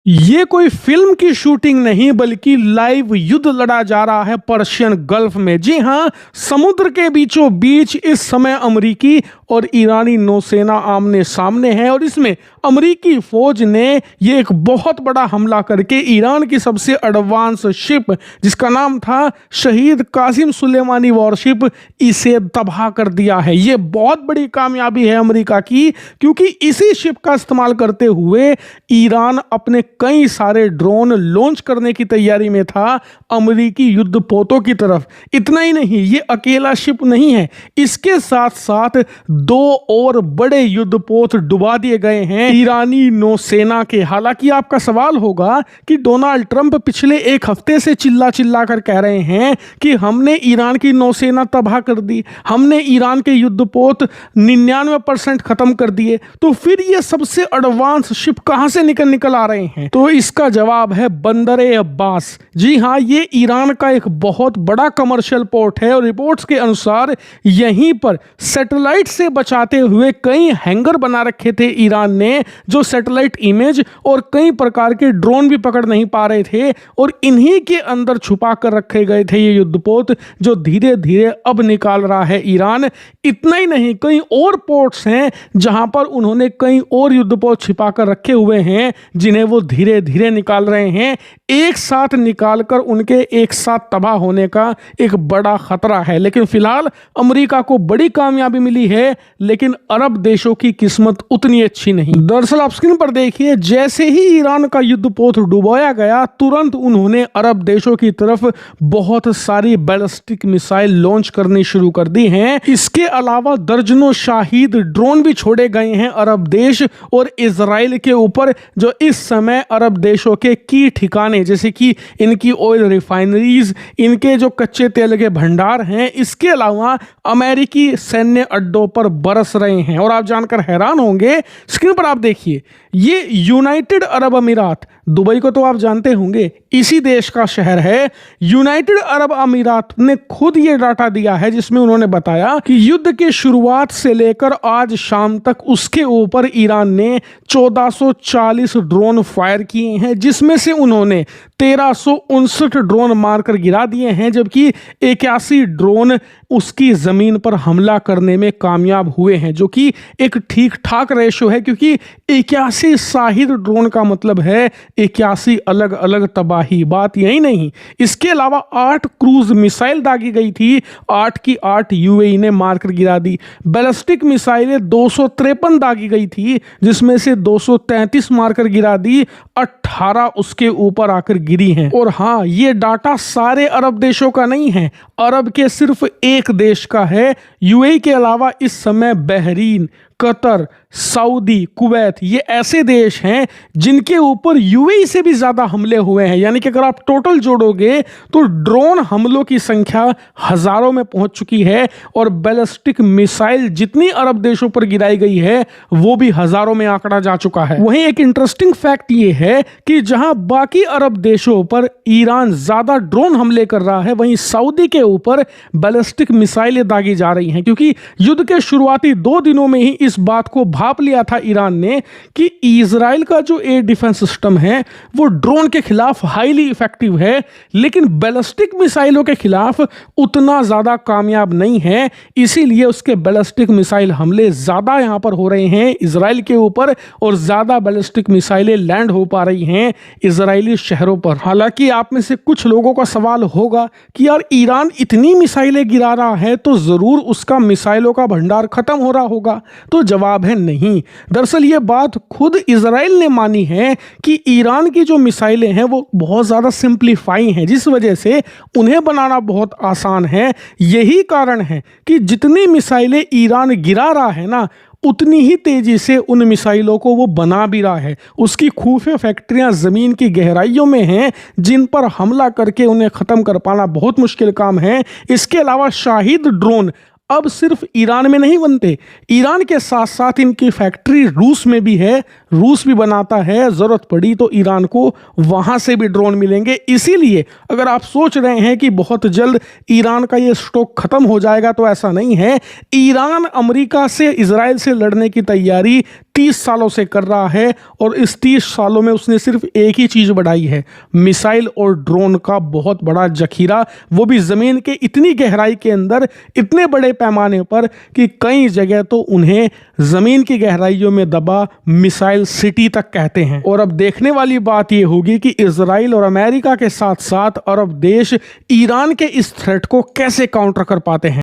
ये कोई फिल्म की शूटिंग नहीं बल्कि लाइव युद्ध लड़ा जा रहा है पर्शियन गल्फ में। जी हां, समुद्र के बीचों बीच इस समय अमेरिकी और ईरानी नौसेना आमने सामने है और इसमें अमेरिकी फौज ने ये एक बहुत बड़ा हमला करके ईरान की सबसे एडवांस शिप जिसका नाम था शहीद कासिम सुलेमानी वॉरशिप, इसे तबाह कर दिया है। ये बहुत बड़ी कामयाबी है अमेरिका की, क्योंकि इसी शिप का इस्तेमाल करते हुए ईरान अपने कई सारे ड्रोन लॉन्च करने की तैयारी में था अमेरिकी युद्धपोतों की तरफ। इतना ही नहीं, ये अकेला शिप नहीं है, इसके साथ साथ दो और बड़े युद्धपोत डुबा दिए गए हैं ईरानी नौसेना के। हालांकि आपका सवाल होगा कि डोनाल्ड ट्रंप पिछले एक हफ्ते से चिल्ला चिल्ला कर कह रहे हैं कि हमने ईरान की नौसेना तबाह कर दी, हमने ईरान के युद्धपोत 99% खत्म कर दिए, तो फिर ये सबसे एडवांस शिप कहां से निकल आ रहे हैं? तो इसका जवाब है बंदरे अब्बास। जी हां, ये ईरान का एक बहुत बड़ा कमर्शियल पोर्ट है और रिपोर्ट्स के अनुसार यहीं पर सैटेलाइट से बचाते हुए कई हैंगर बना रखे थे ईरान ने, जो सैटेलाइट इमेज और कई प्रकार के ड्रोन भी पकड़ नहीं पा रहे थे, और इन्हीं के अंदर छुपा कर रखे गए थे ये युद्धपोत जो धीरे धीरे अब निकाल रहा है ईरान। इतना ही नहीं, कई और पोर्ट्स हैं जहां पर उन्होंने कई और युद्धपोत छिपा कर रखे हुए हैं जिन्हें वो धीरे धीरे निकाल रहे हैं। एक साथ निकालकर उनके एक साथ तबाह होने का एक बड़ा खतरा है। लेकिन फिलहाल अमेरिका को बड़ी कामयाबी मिली है, लेकिन अरब देशों की किस्मत उतनी अच्छी नहीं। दरअसल आप स्क्रीन पर देखिए, जैसे ही ईरान का युद्धपोत डुबाया गया, तुरंत उन्होंने अरब देशों की तरफ बहुत सारी बैलिस्टिक मिसाइल लॉन्च करनी शुरू कर दी हैं। इसके अलावा दर्जनों शाहिद ड्रोन भी छोड़े गए हैं अरब देश और इजराइल के ऊपर, जो इस समय अरब देशों के की ठिकाने जैसे कि इनकी ऑयल रिफाइनरीज, इनके जो कच्चे तेल के भंडार हैं, इसके अलावा अमेरिकी सैन्य अड्डों पर बरस रहे हैं। और आप जानकर हैरान होंगे, स्क्रीन पर आप देखिए, ये यूनाइटेड अरब अमीरात, दुबई को तो आप जानते होंगे, इसी देश का शहर है। यूनाइटेड अरब अमीरात ने खुद ये डाटा दिया है जिसमें उन्होंने बताया कि युद्ध की शुरुआत से लेकर आज शाम तक उसके ऊपर ईरान ने 1440 ड्रोन फायर किए हैं, जिसमें से उन्होंने 1359 ड्रोन मारकर गिरा दिए हैं, जबकि 81 ड्रोन उसकी जमीन पर हमला करने में कामयाब हुए हैं, जो कि एक ठीक ठाक रेशो है, क्योंकि 81 शाहिद ड्रोन का मतलब है 81 अलग अलग तबाही। बात यही नहीं, इसके अलावा 8 क्रूज मिसाइल दागी गई थी, 8 की 8 यूएई ने मारकर गिरा दी। बैलिस्टिक मिसाइलें 253 दागी गई थी, जिसमें से 233 मारकर गिरा दी, 18 उसके ऊपर आकर गिरी हैं। और हाँ, ये डाटा सारे अरब देशों का नहीं है, अरब के सिर्फ एक देश का है। यूएई के अलावा इस समय बहरीन, कतर, सऊदी, कुवैत, ये ऐसे देश हैं जिनके ऊपर यूएई से भी ज़्यादा हमले हुए हैं। यानी कि अगर आप टोटल जोड़ोगे तो ड्रोन हमलों की संख्या हज़ारों में पहुंच चुकी है, और बैलिस्टिक मिसाइल जितनी अरब देशों पर गिराई गई है वो भी हज़ारों में आंकड़ा जा चुका है। वहीं एक इंटरेस्टिंग फैक्ट ये है कि जहां बाकी अरब देशों पर ईरान ज़्यादा ड्रोन हमले कर रहा है, वहीं सऊदी के ऊपर बैलिस्टिक मिसाइलें दागी जा रही हैं, क्योंकि युद्ध के शुरुआती 2 दिनों में ही इस बात को भाप लिया था ईरान ने कि इजराइल का जो एयर डिफेंस सिस्टम है वो ड्रोन के खिलाफ हाईली इफेक्टिव है, लेकिन बैलिस्टिक मिसाइलों के खिलाफ उतना ज्यादा कामयाब नहीं है। इसीलिए उसके बैलिस्टिक मिसाइल हमले ज्यादा यहां पर हो रहे हैं इजराइल के ऊपर, और ज्यादा बैलिस्टिक मिसाइलें लैंड हो पा रही हैं इजरायली शहरों पर। हालांकि आप में से कुछ लोगों का सवाल होगा कि यार, ईरान इतनी मिसाइलें गिरा रहा है तो जरूर उसका मिसाइलों का भंडार खत्म हो रहा होगा। तो जवाब है नहीं। दरअसल ये बात खुद इजराइल ने मानी है कि ईरान की जो मिसाइलें हैं वो बहुत ज़्यादा सिंप्लीफाई हैं, जिस वजह से उन्हें बनाना बहुत आसान है। यही कारण है कि जितनी मिसाइलें ईरान गिरा रहा है ना, उतनी ही तेजी से उन मिसाइलों को वो बना भी रहा है। उसकी खुफिया फैक्ट्रियां ज़मीन की गहराइयों में हैं, जिन पर हमला करके उन्हें ख़त्म कर पाना बहुत मुश्किल काम है। इसके अलावा शाहिद ड्रोन अब सिर्फ ईरान में नहीं बनते, ईरान के साथ साथ इनकी फैक्ट्री रूस में भी है, रूस भी बनाता है। ज़रूरत पड़ी तो ईरान को वहाँ से भी ड्रोन मिलेंगे। इसीलिए अगर आप सोच रहे हैं कि बहुत जल्द ईरान का ये स्टॉक ख़त्म हो जाएगा, तो ऐसा नहीं है। ईरान अमेरिका से, इजराइल से लड़ने की तैयारी 30 सालों से कर रहा है और इस 30 सालों में उसने सिर्फ एक ही चीज़ बढ़ाई है, मिसाइल और ड्रोन का बहुत बड़ा जखीरा, वो भी ज़मीन के इतनी गहराई के अंदर, इतने बड़े पैमाने पर कि कई जगह तो उन्हें ज़मीन की गहराइयों में दबा मिसाइल सिटी तक कहते हैं। और अब देखने वाली बात यह होगी कि इजराइल और अमेरिका के साथ साथ अरब देश ईरान के इस थ्रेट को कैसे काउंटर कर पाते हैं।